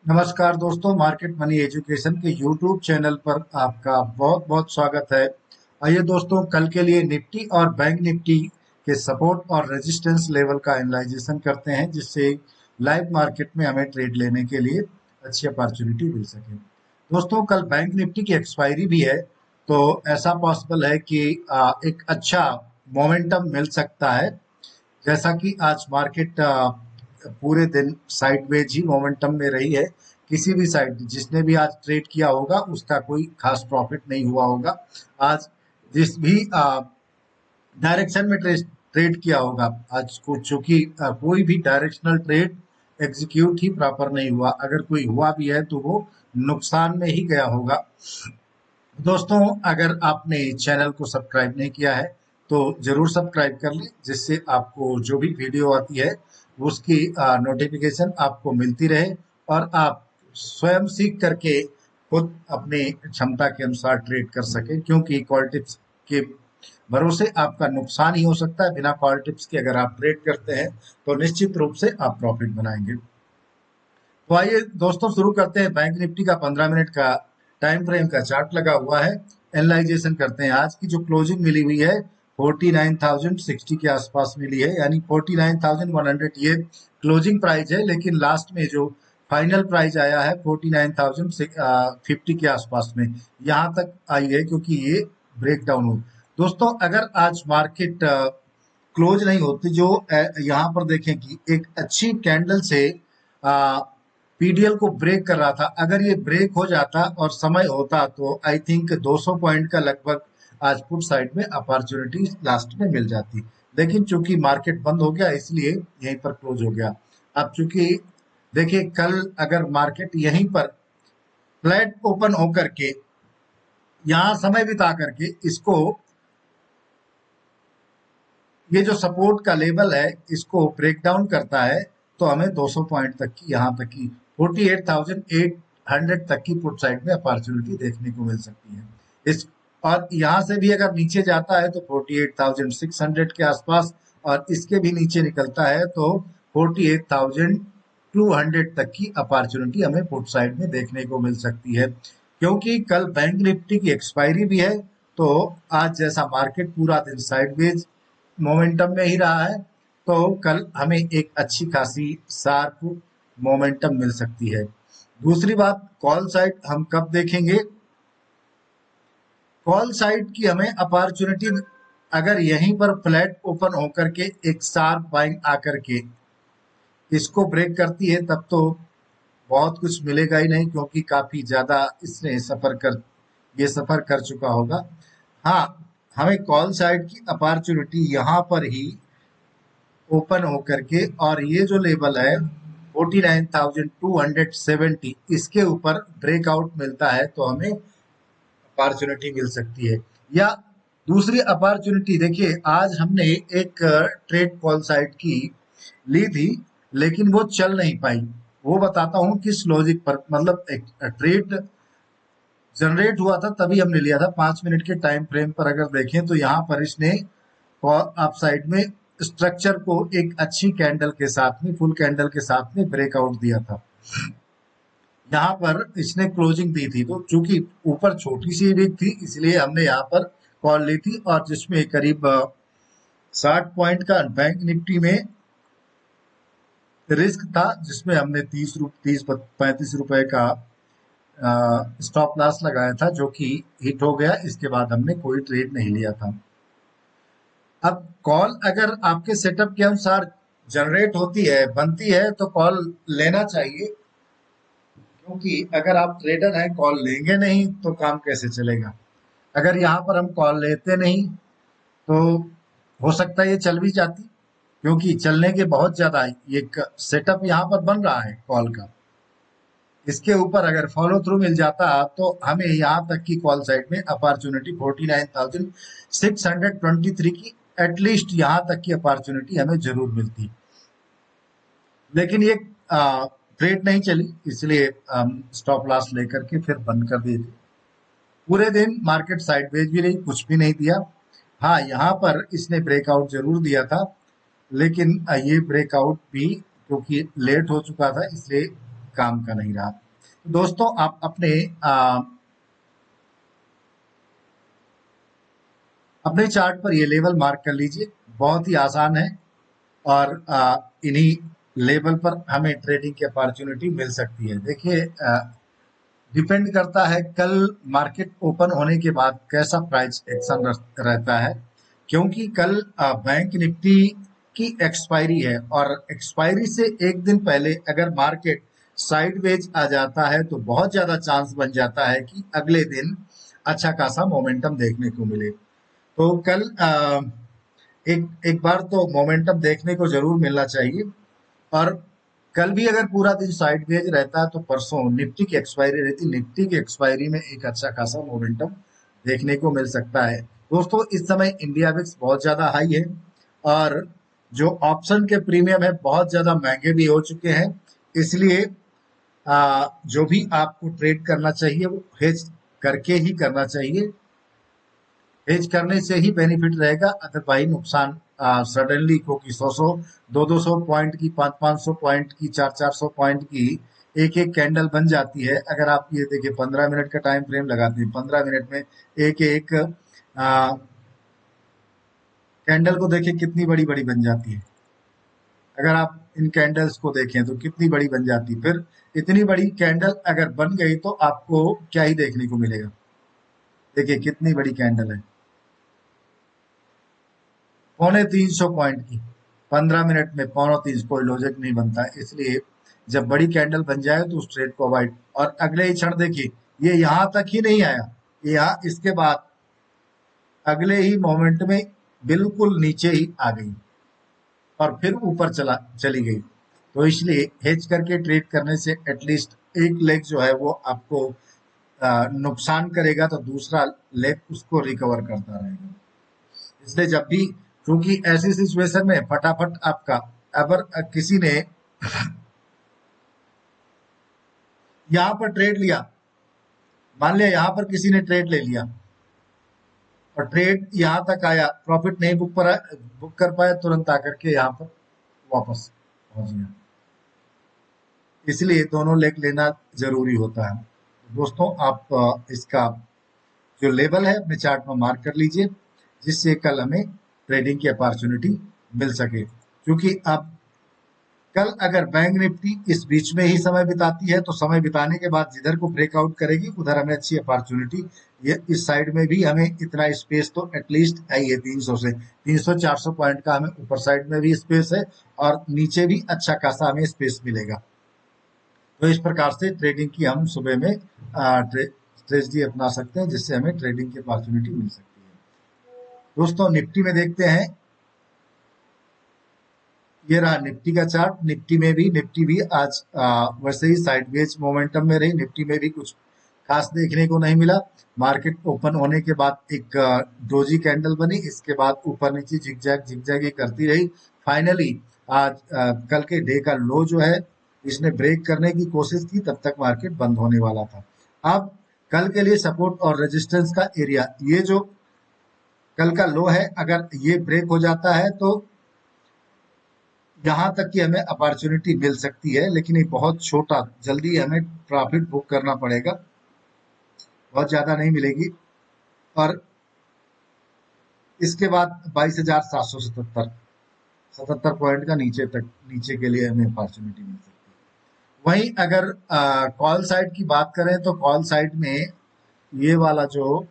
नमस्कार दोस्तों, market money education के यूट्यूब चैनल पर आपका बहुत बहुत स्वागत है। आइए दोस्तों, कल के लिए निफ्टी और बैंक निफ्टी के सपोर्ट और रेजिस्टेंस लेवल का एनालाइजेशन करते हैं, जिससे लाइव मार्केट में हमें ट्रेड लेने के लिए अच्छी अपॉर्चुनिटी मिल सके। दोस्तों, कल बैंक निफ्टी की एक्सपायरी भी है, तो ऐसा पॉसिबल है कि एक अच्छा मोमेंटम मिल सकता है। जैसा कि आज मार्केट पूरे दिन साइडवेज ही मोमेंटम में रही है। किसी भी साइड जिसने भी आज ट्रेड किया होगा उसका कोई खास प्रॉफिट नहीं हुआ होगा। आज जिस भी डायरेक्शन में ट्रेड किया होगा, आज को चूंकि कोई भी डायरेक्शनल ट्रेड एग्जीक्यूट ही प्रॉपर नहीं हुआ। अगर कोई हुआ भी है तो वो नुकसान में ही गया होगा। दोस्तों, अगर आपने चैनल को सब्सक्राइब नहीं किया है तो जरूर सब्सक्राइब कर लें, जिससे आपको जो भी वीडियो आती है उसकी नोटिफिकेशन आपको मिलती रहे और आप स्वयं सीख करके खुद अपनी क्षमता के अनुसार ट्रेड कर सकें। क्योंकि कॉल टिप्स के भरोसे आपका नुकसान ही हो सकता है। बिना कॉल टिप्स के अगर आप ट्रेड करते हैं तो निश्चित रूप से आप प्रॉफिट बनाएंगे। तो आइए दोस्तों, शुरू करते हैं। बैंक निफ्टी का 15 मिनट का टाइम फ्रेम का चार्ट लगा हुआ है। एनालाइजेशन करते हैं। आज की जो क्लोजिंग मिली हुई है 49,060 के आसपास मिली है, यानी 49,100 ये क्लोजिंग प्राइस है। लेकिन लास्ट में जो फाइनल प्राइस आया है 49,050 के आसपास में, यहाँ तक आई है क्योंकि ये ब्रेक डाउन हो। दोस्तों, अगर आज मार्केट क्लोज नहीं होती, जो यहाँ पर देखें कि एक अच्छी कैंडल से पीडीएल को ब्रेक कर रहा था, अगर ये ब्रेक हो जाता और समय होता तो आई थिंक 200 पॉइंट का लगभग आज पुट साइड में अपॉर्चुनिटी लास्ट में मिल जाती। लेकिन चूंकि मार्केट बंद हो गया इसलिए यहीं पर क्लोज हो गया। अब चूंकि देखिए, कल अगर मार्केट यहीं पर फ्लैट ओपन होकर के यहाँ समय बिता करके इसको, ये जो सपोर्ट का लेवल है इसको ब्रेक डाउन करता है, तो हमें 200 पॉइंट तक की, यहाँ तक की 48,800 तक की पुट साइड में अपॉर्चुनिटी देखने को मिल सकती है। इस और यहाँ से भी अगर नीचे जाता है तो 48,600 के आसपास, और इसके भी नीचे निकलता है तो 48,200 तक की अपॉर्चुनिटी हमें पुट साइड में देखने को मिल सकती है। क्योंकि कल बैंक निफ्टी की एक्सपायरी भी है, तो आज जैसा मार्केट पूरा दिन साइडवेज मोमेंटम में ही रहा है, तो कल हमें एक अच्छी खासी शार्प मोमेंटम मिल सकती है। दूसरी बात, कॉल साइड हम कब देखेंगे? कॉल साइड की हमें अपॉर्चुनिटी अगर यहीं पर फ्लैट ओपन होकर के एक शार्प बाइंग आकर के इसको ब्रेक करती है, तब तो बहुत कुछ मिलेगा ही नहीं, क्योंकि काफी ज्यादा इसने सफर कर चुका होगा। हाँ, हमें कॉल साइड की अपॉर्चुनिटी यहाँ पर ही ओपन होकर के, और ये जो लेवल है 49,270, इसके ऊपर ब्रेकआउट मिलता है तो हमें अपॉर्चुनिटी मिल सकती है। या दूसरी अपॉर्चुनिटी देखिए, आज हमने एक ट्रेड कॉल साइड की ली थी, लेकिन वो चल नहीं पाई। वो बताता हूँ किस लॉजिक पर, मतलब एक ट्रेड जनरेट हुआ था तभी हमने लिया था। 5 मिनट के टाइम फ्रेम पर अगर देखें तो यहाँ पर इसने अप साइड में स्ट्रक्चर को एक अच्छी कैंडल के साथ में, फुल कैंडल के साथ में ब्रेकआउट दिया था। यहाँ पर इसने क्लोजिंग दी थी, तो चूंकि ऊपर छोटी सी विक थी इसलिए हमने यहाँ पर कॉल ली थी, और जिसमें करीब 60 पॉइंट का बैंक निफ्टी में रिस्क था, जिसमें हमने 30-35 रुपए का स्टॉप लॉस लगाया था, जो कि हिट हो गया। इसके बाद हमने कोई ट्रेड नहीं लिया था। अब कॉल अगर आपके सेटअप के अनुसार जनरेट होती है, बनती है, तो कॉल लेना चाहिए। क्योंकि अगर आप ट्रेडर हैं, कॉल लेंगे नहीं तो काम कैसे चलेगा? अगर यहाँ पर हम कॉल लेते नहीं तो हो सकता है ये चल भी जाती, क्योंकि चलने के बहुत ज्यादा एक सेटअप यहाँ पर बन रहा है कॉल का। इसके ऊपर अगर फॉलो थ्रू मिल जाता तो हमें यहाँ तक की कॉल साइड में अपॉर्चुनिटी 49,623 की एटलीस्ट यहाँ तक की अपॉर्चुनिटी हमें जरूर मिलती। लेकिन ये ट्रेड नहीं चली, इसलिए स्टॉप लॉस लेकर के फिर बंद कर दिए थे। पूरे दिन मार्केट साइडवेज भी रही, कुछ भी नहीं दिया। हाँ, यहाँ पर इसने ब्रेकआउट जरूर दिया था, लेकिन ये ब्रेकआउट भी क्योंकि लेट हो चुका था, इसलिए काम का नहीं रहा। दोस्तों आप अपने चार्ट पर ये लेवल मार्क कर लीजिए, बहुत ही आसान है और इन्हीं लेवल पर हमें ट्रेडिंग की अपॉर्चुनिटी मिल सकती है। देखिए डिपेंड करता है कल मार्केट ओपन होने के बाद कैसा प्राइस एक्शन रहता है, क्योंकि कल बैंक निफ्टी की एक्सपायरी है और एक्सपायरी से एक दिन पहले अगर मार्केट साइडवेज आ जाता है तो बहुत ज्यादा चांस बन जाता है कि अगले दिन अच्छा खासा मोमेंटम देखने को मिले। तो कल एक एक बार तो मोमेंटम देखने को जरूर मिलना चाहिए। और कल भी अगर पूरा दिन साइडवेज रहता है तो परसों निफ्टी की एक्सपायरी रहती, निफ्टी की एक्सपायरी में एक अच्छा खासा मोमेंटम देखने को मिल सकता है। दोस्तों इस समय इंडिया विक्स बहुत ज्यादा हाई है और जो ऑप्शन के प्रीमियम है बहुत ज्यादा महंगे भी हो चुके हैं, इसलिए जो भी आपको ट्रेड करना चाहिए वो हेज करके ही करना चाहिए। हेज करने से ही बेनिफिट रहेगा, अदरवाइज नुकसान सडनली, क्योंकि 100 200 पॉइंट की, 500 पॉइंट की, 400 पॉइंट की एक एक कैंडल बन जाती है। अगर आप ये देखिए 15 मिनट का टाइम फ्रेम लगाते हैं, 15 मिनट में एक एक कैंडल को देखिए कितनी बड़ी बड़ी बन जाती है। अगर आप इन कैंडल्स को देखें तो कितनी बड़ी बन जाती है। फिर इतनी बड़ी कैंडल अगर बन गई तो आपको क्या ही देखने को मिलेगा। देखिए कितनी बड़ी कैंडल है, 350 पॉइंट की, 15 मिनट में 350, कोई लॉजिक नहीं बनता है। इसलिए जब बड़ी कैंडल बन जाए तो उस ट्रेड को अवॉइड। और अगले ही क्षण देखिए ये यहां तक ही नहीं आया, यहाँ इसके बाद अगले ही मोमेंट में बिल्कुल नीचे ही आ गई और फिर ऊपर चली गई। तो इसलिए हेज करके ट्रेड करने से एटलीस्ट एक लेग जो है वो आपको नुकसान करेगा तो दूसरा लेग उसको रिकवर करता रहेगा। इसलिए जब भी, क्योंकि ऐसी सिचुएशन में फटाफट आपका, अगर किसी ने यहाँ पर ट्रेड लिया, मान लिया यहाँ पर किसी ने ट्रेड ले लिया और ट्रेड यहाँ तक आया, प्रॉफिट नहीं बुक कर पाया, तुरंत आकर के यहाँ पर वापस पहुंच गया। इसलिए दोनों लेग लेना जरूरी होता है। दोस्तों आप इसका जो लेवल है अपने चार्ट में मार्क कर लीजिए, जिससे कल हमें ट्रेडिंग की अपॉर्चुनिटी मिल सके। क्योंकि अब कल अगर बैंक निफ्टी इस बीच में ही समय बिताती है तो समय बिताने के बाद जिधर को ब्रेकआउट करेगी उधर हमें अच्छी अपॉर्चुनिटी, ये इस साइड में भी हमें इतना स्पेस तो एटलीस्ट है, ये 300 से 300 400 पॉइंट का हमें ऊपर साइड में भी स्पेस है और नीचे भी अच्छा खासा हमें स्पेस मिलेगा। तो इस प्रकार से ट्रेडिंग की हम सुबह में स्ट्रेटजी अपना सकते हैं, जिससे हमें ट्रेडिंग की अपॉर्चुनिटी मिल सकती है। दोस्तों निफ्टी में देखते हैं, ये रहा निफ्टी का चार्ट। निफ्टी भी आज वैसे ही साइडवेज मोमेंटम में रही, निफ्टी में भी कुछ खास देखने को नहीं मिला। मार्केट ओपन होने के बाद एक डोजी कैंडल बनी, इसके बाद ऊपर नीचे झिकझैक ही करती रही। फाइनली आज कल के डे का लो जो है इसने ब्रेक करने की कोशिश की, तब तक मार्केट बंद होने वाला था। अब कल के लिए सपोर्ट और रेजिस्टेंस का एरिया, ये जो कल का लो है, अगर ये ब्रेक हो जाता है तो यहाँ तक की हमें अपॉर्चुनिटी मिल सकती है, लेकिन ये बहुत छोटा, जल्दी हमें प्रॉफिट बुक करना पड़ेगा, बहुत ज्यादा नहीं मिलेगी। और इसके बाद 22,777 77 पॉइंट का नीचे के लिए हमें अपॉर्चुनिटी मिल सकती है। वहीं अगर कॉल साइड की बात करें तो कॉल साइड में ये वाला जो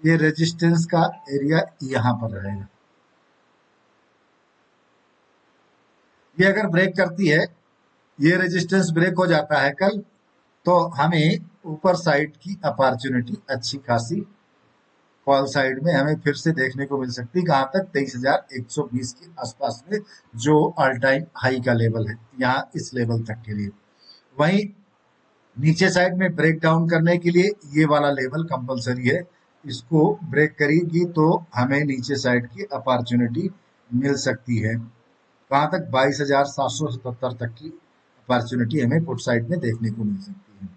ये रेजिस्टेंस का एरिया यहाँ पर रहेगा, ये अगर ब्रेक करती है, ये रेजिस्टेंस ब्रेक हो जाता है कल, तो हमें ऊपर साइड की अपॉर्चुनिटी अच्छी खासी कॉल साइड में हमें फिर से देखने को मिल सकती है। कहाँ तक? 23,120 के आसपास में, जो ऑल टाइम हाई का लेवल है, यहाँ इस लेवल तक के लिए। वहीं नीचे साइड में ब्रेक डाउन करने के लिए ये वाला लेवल कंपलसरी है, इसको ब्रेक करेगी तो हमें नीचे साइड की अपॉर्चुनिटी मिल सकती है। कहाँ तक? 22,777 तक की अपॉर्चुनिटी हमें पुट साइड में देखने को मिल सकती है।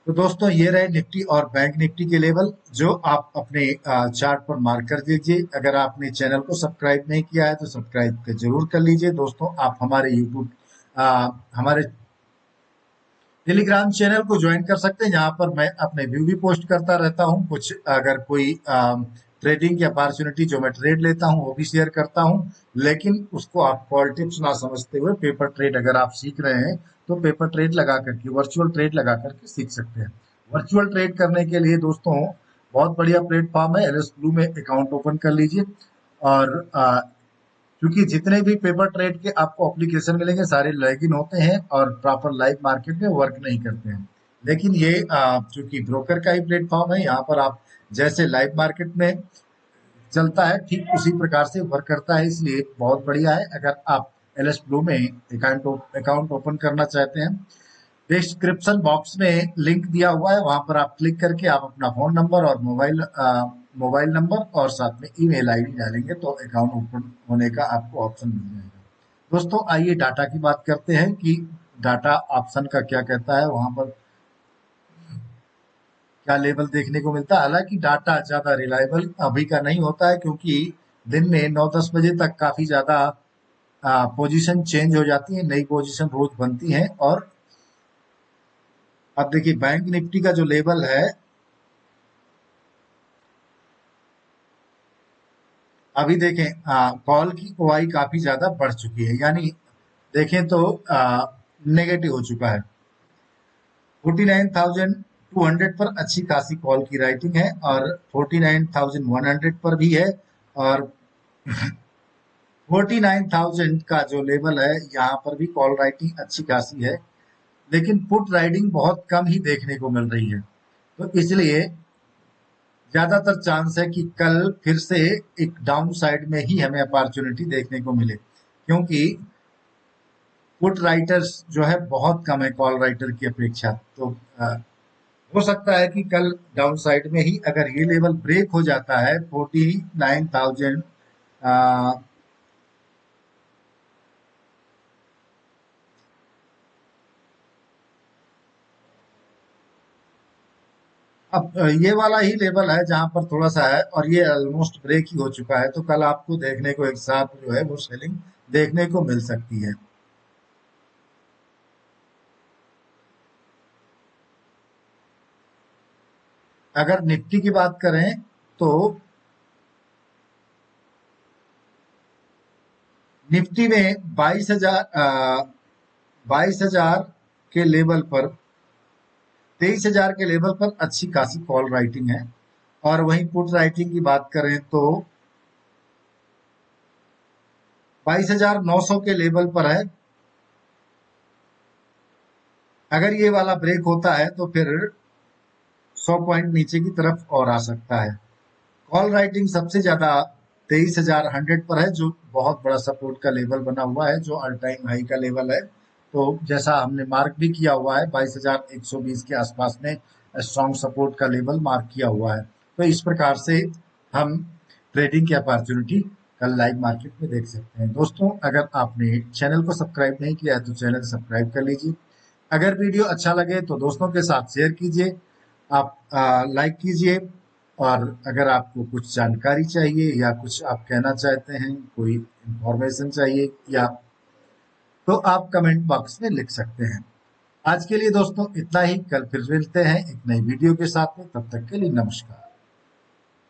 तो दोस्तों ये रहे निफ्टी और बैंक निफ्टी के लेवल जो आप अपने चार्ट पर मार्क कर दीजिए। अगर आपने चैनल को सब्सक्राइब नहीं किया है तो सब्सक्राइब जरूर कर लीजिए। दोस्तों आप हमारे यूट्यूब हमारे टेलीग्राम चैनल को ज्वाइन कर सकते हैं, जहां पर मैं अपने व्यू भी पोस्ट करता रहता हूं। कुछ अगर कोई ट्रेडिंग की अपॉर्चुनिटी जो मैं ट्रेड लेता हूं वो भी शेयर करता हूं, लेकिन उसको आप कॉल टिप्स ना समझते हुए पेपर ट्रेड अगर आप सीख रहे हैं तो पेपर ट्रेड लगा करके, वर्चुअल ट्रेड लगा करके सीख सकते हैं। वर्चुअल ट्रेड करने के लिए दोस्तों बहुत बढ़िया प्लेटफॉर्म है, एलएस ब्लू में अकाउंट ओपन कर लीजिए। और क्योंकि जितने भी पेपर ट्रेड के आपको एप्लीकेशन मिलेंगे सारे लॉगिन होते हैं और प्रॉपर लाइव मार्केट में वर्क नहीं करते हैं। लेकिन ये चूंकि ब्रोकर का ही प्लेटफॉर्म है, यहाँ पर आप जैसे लाइव मार्केट में चलता है ठीक उसी प्रकार से वर्क करता है, इसलिए बहुत बढ़िया है। अगर आप एलएस ब्लू में अकाउंट ओपन करना चाहते हैं, डिस्क्रिप्शन बॉक्स में लिंक दिया हुआ है, वहां पर आप क्लिक करके आप अपना फोन नंबर और मोबाइल नंबर और साथ में ईमेल आईडी डालेंगे तो अकाउंट ओपन होने का आपको ऑप्शन मिल जाएगा। दोस्तों आइए डाटा की बात करते हैं कि डाटा ऑप्शन का क्या कहता है, वहां पर क्या लेवल देखने को मिलता है। हालांकि डाटा ज्यादा रिलायबल अभी का नहीं होता है, क्योंकि दिन में 9-10 बजे तक काफी ज्यादा पोजीशन चेंज हो जाती है, नई पोजीशन रोज बनती है। और अब देखिए बैंक निफ्टी का जो लेवल है अभी देखें, कॉल की ओआई काफी ज्यादा बढ़ चुकी है, यानी देखें तो नेगेटिव हो चुका है। 49,200 पर अच्छी खासी कॉल की राइटिंग है और 49,100 पर भी है, और 49,000 का जो लेवल है यहाँ पर भी कॉल राइटिंग अच्छी खासी है, लेकिन पुट राइडिंग बहुत कम ही देखने को मिल रही है। तो इसलिए ज्यादातर चांस है कि कल फिर से एक डाउन साइड में ही हमें अपॉर्चुनिटी देखने को मिले, क्योंकि पुट राइटर्स जो है बहुत कम है कॉल राइटर की अपेक्षा। तो हो सकता है कि कल डाउन साइड में ही अगर ये लेवल ब्रेक हो जाता है 49,000, अब ये वाला ही लेवल है जहां पर थोड़ा सा है और ये ऑलमोस्ट ब्रेक ही हो चुका है, तो कल आपको देखने को एक साथ जो है वो सेलिंग देखने को मिल सकती है। अगर निफ्टी की बात करें तो निफ्टी में 22,000 के लेवल पर, 23,000 के लेवल पर अच्छी खासी कॉल राइटिंग है। और वहीं पुट राइटिंग की बात करें तो 22,900 के लेवल पर है। अगर ये वाला ब्रेक होता है तो फिर 100 पॉइंट नीचे की तरफ और आ सकता है। कॉल राइटिंग सबसे ज्यादा 23,100 पर है, जो बहुत बड़ा सपोर्ट का लेवल बना हुआ है, जो ऑल टाइम हाई का लेवल है। तो जैसा हमने मार्क भी किया हुआ है 22,120 के आसपास में स्ट्रॉन्ग सपोर्ट का लेवल मार्क किया हुआ है। तो इस प्रकार से हम ट्रेडिंग की अपॉर्चुनिटी कल लाइव मार्केट में देख सकते हैं। दोस्तों अगर आपने चैनल को सब्सक्राइब नहीं किया है तो चैनल सब्सक्राइब कर लीजिए। अगर वीडियो अच्छा लगे तो दोस्तों के साथ शेयर कीजिए, आप लाइक कीजिए। और अगर आपको कुछ जानकारी चाहिए या कुछ आप कहना चाहते हैं, कोई इंफॉर्मेशन चाहिए या, तो आप कमेंट बॉक्स में लिख सकते हैं। आज के लिए दोस्तों इतना ही, कल फिर मिलते हैं एक नई वीडियो के साथ में, तब तक के लिए नमस्कार।